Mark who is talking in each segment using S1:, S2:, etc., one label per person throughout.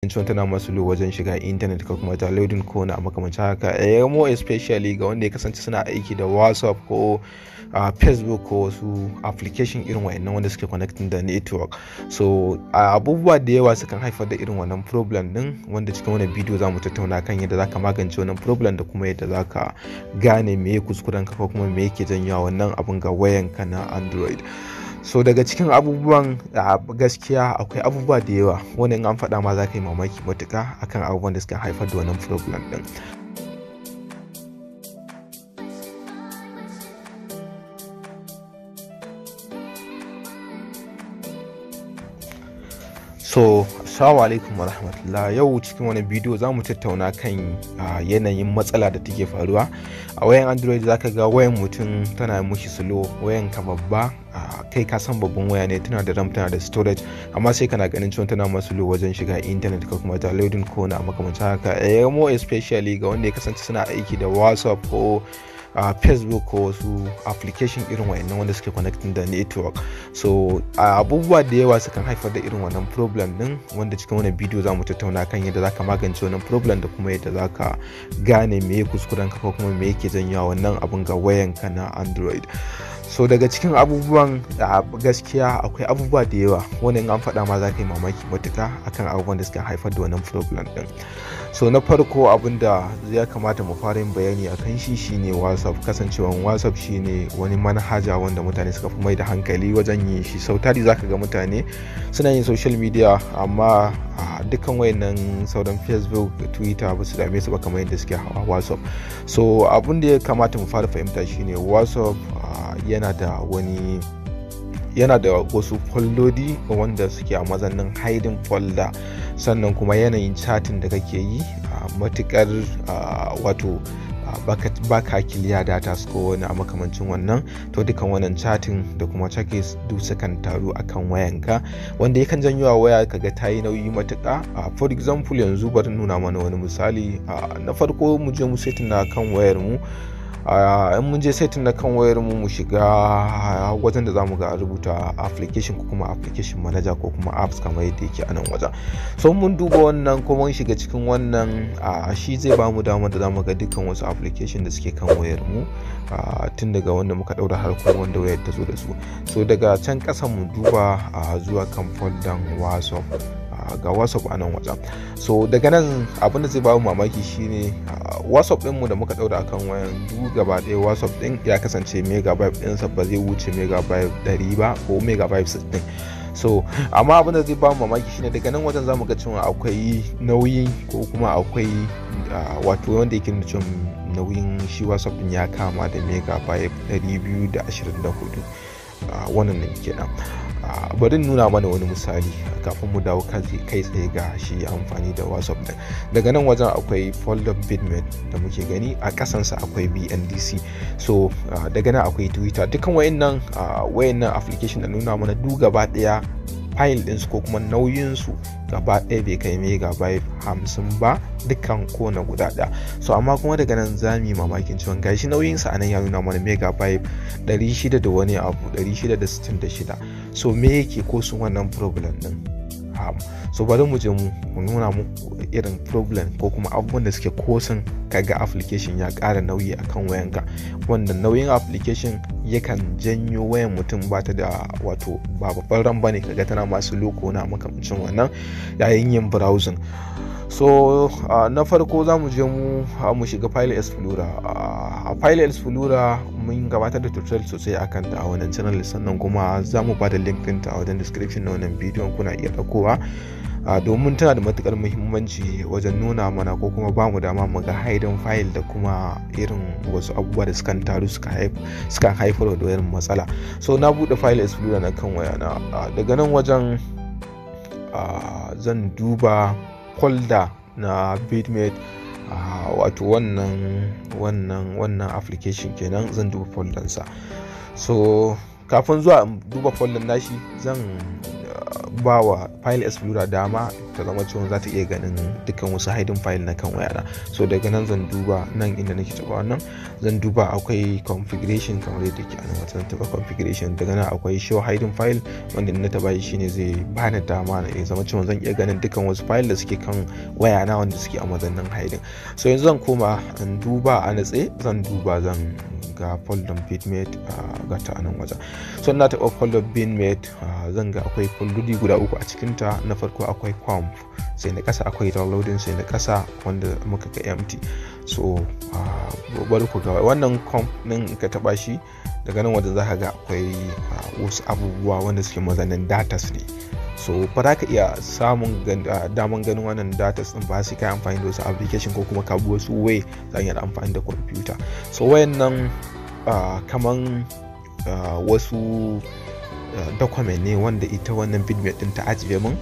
S1: tana masu wajen shiga intanet ko kuma downloading ko na makamancin haka more especially ga wanda ya kasance suna aiki da WhatsApp ko Facebook ko wasu application irin wayannan wanda suke connecting da network. So abubuwa da yawa sukan haifar da irin wannan problem din, wanda cikin wannan bidiyo zamu tattauna kan yadda zaka magance wannan problem da kuma yadda zaka gane me kuskuren ka ko kuma me yake janyo wannan abun ga wayanka na Android. So daga cikin abubuwan gaskiya akwai abubuwa da yawa wanda in an faɗa ma za ka yi mamaki matuƙa akan abubuwan da suka haifar da wannan problem ɗin. So assalamu alaikum wa rahmatullah. Yau cikin wani bidiyo za mu tattauna kan yanayin matsala da take faruwa a wayan Android. Zaka ga wayan mutum tana mushi slow, wayan ka babba, kai ka san babban waya ne, tana da RAM, tana da storage, amma sai kana ganin cewa tana masu slow wajen shiga internet ko kuma downloading ko na makamancin haka more especially ga wanda ya kasance suna aiki da WhatsApp ko Facebook ko wasu application irin wayannan wanda suke connecting da network. So abubuwa da yawa sukan haifar da irin wannan problem din, wanda cikin wannan bidiyo zamu tattauna kan yadda zaka magance wannan problem da kuma yadda zaka gane me kuskuren ka ko kuma me yake janyo wannan abun ga wayanka na Android. So daga cikin abubuwan gaskiya akwai abubuwa da yawa wanda in an faɗa ma za ka yi mamaki matuƙa akan abubuwan da suka haifar da wannan problem din. So na farko abin da ya kamata mu fara yin bayani a kan shi shine WhatsApp. Kasancewan WhatsApp shine wani manhaja wanda mutane suka fi mai da hankali wajen yin shi. Sau tari zaka ga mutane suna yin social media, amma dukkan wayannan sauran Facebook, Twitter ba su dame su ba kamar yadda suke hawa WhatsApp. So abin da ya kamata mu fara fahimta shine WhatsApp yana da wasu foldodi wanda suke a mazannin hiding folder, sannan kuma yanayin chatting da kake yi matukar wato baka kiliya data ko wani a makamancin wannan, to dukan wannan chatting da kuma checkers duk sukan taru akan wayanka, wanda yakan janyo wa waya kaga tayi nauyi matuƙa. For example yanzu bari nuna mana wani misali. Na farko mu je mu setting na kan wayar mu. In mun je setting na kan wayar mu shiga wajen da zamu ga rubuta application ko kuma application manager ko kuma apps kamar yadda yake a nan wajen. So mun duba wannan ko mun shiga cikin wannan, shi zai bamu damar da zamu ga dukkan wasu application da suke kan wayar mu, tun daga wanda muka daura har kuma wanda wayar ta zo da su. So daga can ƙasa mu duba zuwa kan folder WhatsApp. Ga WhatsApp a nan wajen. So daga nan abinda zai bamu mamaki shine WhatsApp ɗinmu da muka ɗaura akan wayan duk gaba ɗaya WhatsApp ɗin ya kasance megabyte ɗinsa ba zai wuce megabyte 100 ba ko megabyte 60. So amma abinda zai bamu mamaki shine daga nan wajen zamu ga cewa akwai nauyi ko kuma akwai wato wanda yake nuna cewa nauyin shi WhatsApp ɗin ya kama da megabyte 224. Wannan ne kenan. Bari nuna mana wani misali kafin mu dawo kai tsaye ga shi amfani da WhatsApp din. Daga nan wajen akwai folder bitmap da muke gani, a kasansa akwai BNDC. So daga nan akwai Twitter. Dukkan wayannan application da nuna mana duk gaba daya file ɗinsu ko kuma nauyinsu gaba ɗaya bai kai megabyte 50 ba dukkan kowane guda ɗaya. So amma kuma daga nan za mu yi mamakin cewa gashi nauyinsa a nan ya nuna mana megabyte 600 da wani abu, 666. So me yake ko su wannan problem ɗin? So bari mu je mu nuna muku irin problem ko kuma abubuwan da suke kosin kaga application ya ƙara nauyi akan wayanka, wanda nauyin application yakan janyo wayan mutum ba ta da wato ba babban ram bane kaga tana masu loko na makamancin wannan yayin yin browsing. So na farko za mu je mu shiga file explorer. A file explorer mun gabatar da tutorial sosai akan ta a wannan channel, sannan kuma za mu ba da link ɗinta a wajen description na wannan bidiyon, kuna iya ɗaukowa domin tana da matukar muhimmanci wajen nuna mana ko kuma ba mu dama mu ga hidden file da kuma irin wasu abubuwa da sukan taru sukan haifar da irin matsala. So na buɗe file explorer na kan wayana. Daga nan wajen zan duba folder na bitmap, wato wannan application kenan, zan duba folder sa. So kafin zuwa duba folder nashi zan ba wa file explorer dama ta zama cewa za ta iya ganin dukkan wasu hidden file na kan wayana. So daga nan zan duba nan inda nake taba wannan, zan duba akwai configuration kamar yadda ke anan wata, zan taba configuration. Daga nan akwai show hidden file wanda na taba shi ne zai bani dama na ya zama cewa zan iya ganin dukkan wasu file da suke kan wayana wanda suke a mazannin hidden. So yanzu zan koma in duba a natse, zan duba zan ga folder bitmate ga ta nan wajen. So na taba folder bitmate zan ga akwai foldodi guda uku a cikinta. Na farko akwai comp, sai na kasa akwai downloading, sai na kasa wanda muka ga empty. So bari ku ga wannan comp din ka taba shi, daga nan wajen za ka ga akwai wasu abubuwa wanda suke mazannin datas ne. So ba za ka iya samun daman ganin wannan datas din ba sai ka amfani da wasu application ko kuma ka bi wasu way zan yi amfani da computer. So wayannan kaman wasu document ne wanda ita wannan bitmate din ta ajiye min,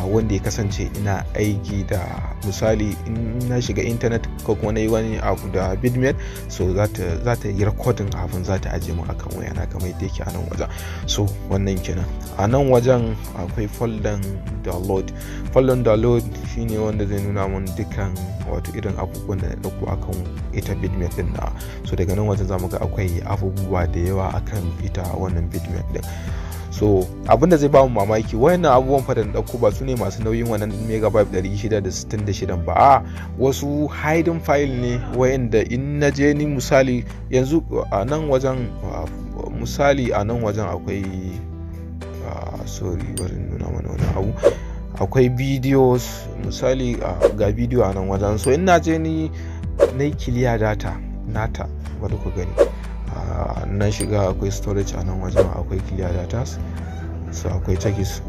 S1: wanda ya kasance ina aiki da, misali in na shiga internet ko kuma na yi wani abu da bitmate, so za ta yi recording abin, za ta ajiye min akan wayana kamar yadda yake a nan wajen. So wannan kenan. A nan wajen akwai folder download shine wanda zai nuna min dukkan wato irin abubuwan da na dauko akan ita bitmate din na. So daga nan wajen zamu ga akwai abubuwa da yawa akan ita wannan bitmate din. So abinda zai ba mu mamaki, wayannan abubuwan fa da na dauko ba su ne masu nauyin wannan megabyte 666 ba, a wasu hidden file ne wayanda in na je ni misali yanzu a nan wajen, misali a nan wajen akwai sorry bari nuna mana wani abu, akwai videos misali ga video a nan wajen. So in na je ni na yi clear data nata, bari ku gani na shiga akwai storage a nan wajen, akwai clear data, so akwai checks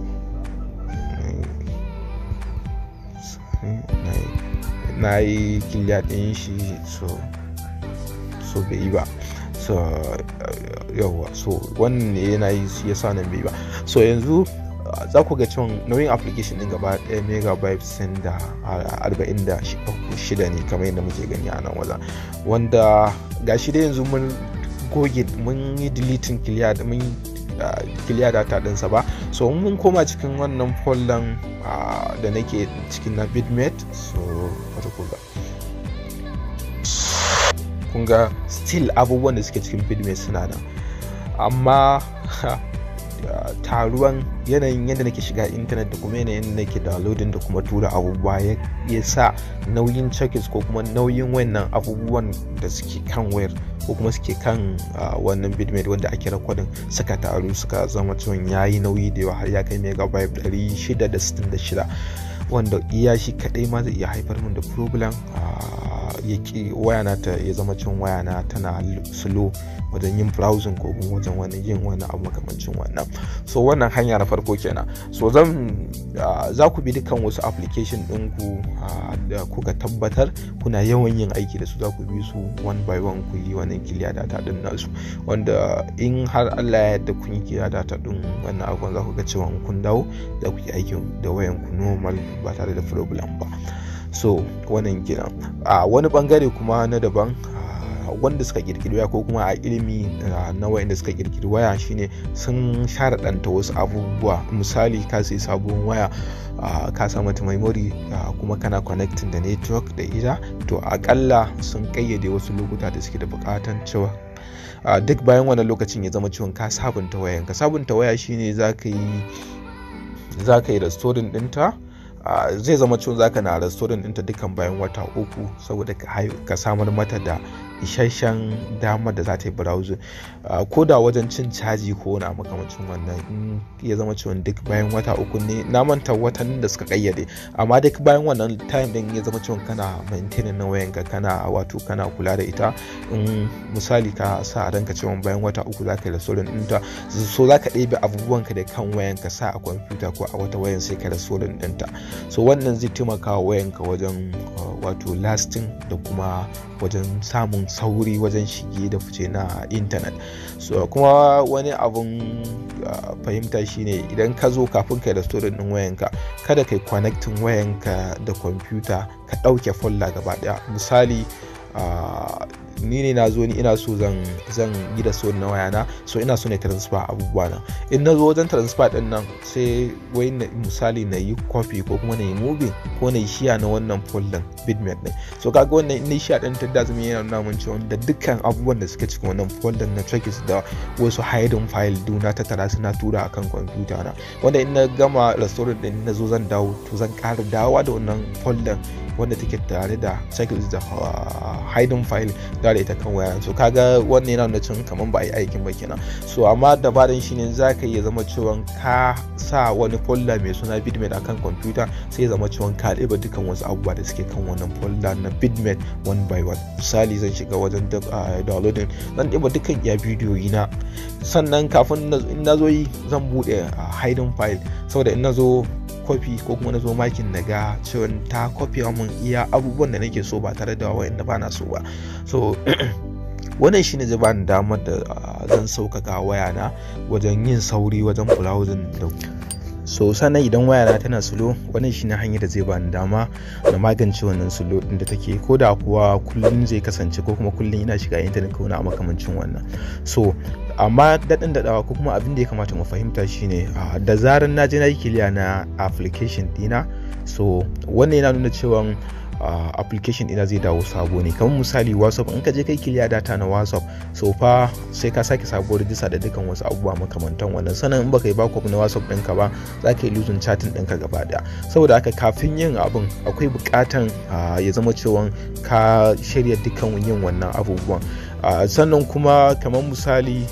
S1: na yi clear din shi, so bai yi ba. So yawa, so wannan ne yana yi yasa nan bai ba. So yanzu za ku ga cewa nauyin application din gaba ɗaya megabyte 46 ne kamar yadda muke gani a nan wajen, wanda gashi da yanzu mun goge, mun yi deleting clear data dinsa ba. So mun koma cikin wannan folder da nake cikin na bitmate, so wata kun ga still abubuwan da suke cikin bitmate suna nan, amma taruwan yanayin yadda nake shiga intanet da kuma yanayin yadda nake downloading da kuma tura abubuwa ya sa nauyin checkers ko kuma nauyin wannan abubuwan da suke kan wayar ko kuma suke kan wannan bitmate wanda ake recording suka taru suka zama cewa yayi nauyi da yawa har ya kai megabyte 666, wanda iya shi kadai ma zai iya haifar min da problem. Wayana ya zama cewa wayana tana slow wajen yin browsing ko kuma wajen wani yin wani abu makamancin wannan. So wannan hanya na farko kenan. So za ku bi dukkan wasu application ɗinku da kuka tabbatar kuna yawan yin aiki da su, za ku bi su one by one ku yi wannan clear data din nasu, wanda in har Allah ya yarda kun yi clear data din wannan abubuwan za ku ga cewa kun dawo da ku yi aiki da wayan ku normal ba tare da problem ba. So wannan kenan. Wani bangare kuma na daban, wanda suka kirkiri waya ko kuma a ilimi na wayanda suka kirkiri waya shine sun sharaɗanta wasu abubuwa. Misali ka sai sabuwar waya, ka sa mata memory kuma kana connecting da network da ita, to akalla sun kayyade wasu lokuta da suke da bukatan cewa duk bayan wannan lokacin ya zama cewa ka sabunta wayan. Ka sabunta waya shine za ka yi restoring ɗinta. Zai zama cewa zaka na restoring ɗinta dukkan bayan wata 3 saboda ka samar mata da isasshen damar da za ta yi browsing, ko da wajen cin caji ko wani makamancin wannan. In ya zama cewa duk bayan wata 3 ne, na manta watannin da suka kayyade, amma duk bayan wannan time din ya zama cewa kana maintaining na wayanka, kana kula da ita. In misali ka sa a ranka cewa bayan wata 3 zaka yi restoring ɗinta, so zaka ɗebe abubuwanka da kan wayanka sa a computer ko a wata wayan sai ka restoring ɗinta. So wannan zai taimaka wa wayanka wajen wato lasting da kuma wajen samun sauri wajen shige da fice na intanet. So kuma wani abun fahimta shine idan ka zo kafin ka restoring din wayanka, kada kai connecting wayanka da computer ka dauke folder gaba daya. Misali ni ne na zo ni ina so zan yi da so na wayana, so ina so na transfer abubuwa na. In na zo wajen transfer din nan sai wai misali na yi copy ko kuma na yi moving ko na yi share na wannan folder bitmap din. So kaga wannan in na share din ta zama yana nuna mun cewa da dukkan abubuwan da suke cikin wannan folder na trackers da wasu hidden file na tattara su na tura akan kwamfuta na, wanda in na gama restore din na zo zan dawo to zan ƙara dawowa da wannan folder wanda take tare da cycles da hidden file da ita kan waya. So kaga wannan yana nuna cewa kaman ba a yi aikin ba kenan. So amma dabaran shine zaka iya zama cewa ka sa wani folder mai suna bitmap akan kwamfuta, sai ya zama cewa ka ɗeba dukkan wasu abubuwa da suke kan wannan folder na bitmap one by one. Misali zan shiga wajen downloading, zan ɗeba dukkan iya bidiyoyi na, sannan kafin in na zo yi zan buɗe hidden file, saboda in na zo copy ko kuma na zo makin na ga cewa ta copy mun iya abubuwan da nake so ba tare da wayanda ba na so ba. So wannan shine zai bani damar da zan sauƙaƙa wayana wajen yin sauri wajen browsing da so sannan idan wayana tana slow, wannan shine hanyar da zai bani dama na magance wannan slow din da take, ko da kuwa kullun zai kasance ko kuma kullun ina shiga internet ko na makamancin wannan. So amma daɗin daɗawa ko kuma abin da ya kamata mu fahimta shine da zarar na je na yi kiliya na application dina, so wannan yana nuna cewa application ɗina zai dawo sabo ne. Kamar misali WhatsApp, in ka je kai kiliya data na WhatsApp, so fa sai ka sake sabuwar rijista da dukkan wasu abubuwa makamantan wannan. Sannan in baka yi backup na WhatsApp ɗinka ba, za ka yi losing chatting ɗinka gaba ɗaya. Saboda haka kafin yin abin akwai buƙatan ya zama cewa ka shirya dukkan yin wannan abubuwan. Sannan kuma kamar misali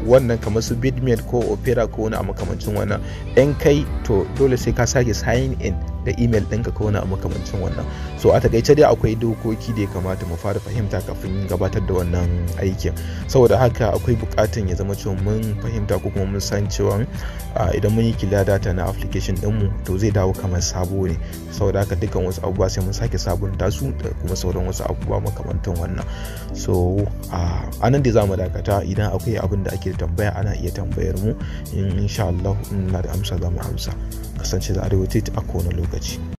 S1: wannan kamar su bitmap ko opera ko wani a makamancin wannan, in kai to dole sai ka sake sign in da email ɗinka ko wani a makamancin wannan. So a takaice dai akwai dokoki da ya kamata mu fara fahimta kafin gabatar da wannan aikin. Saboda haka akwai buƙatan ya zama cewa mun fahimta ko kuma mun san cewa idan mun yi kiliya data na application ɗinmu to zai dawo kamar sabo ne. Saboda haka dukkan wasu abubuwa sai mun sake sabunta su da kuma sauran wasu abubuwa makamantan wannan. So a nan dai za mu dakata. Idan akwai abin da ake tambaya ana iya tambayar mu, insha Allah in na da amsa za mu amsa. Kasance da Arewa a kowane lokaci.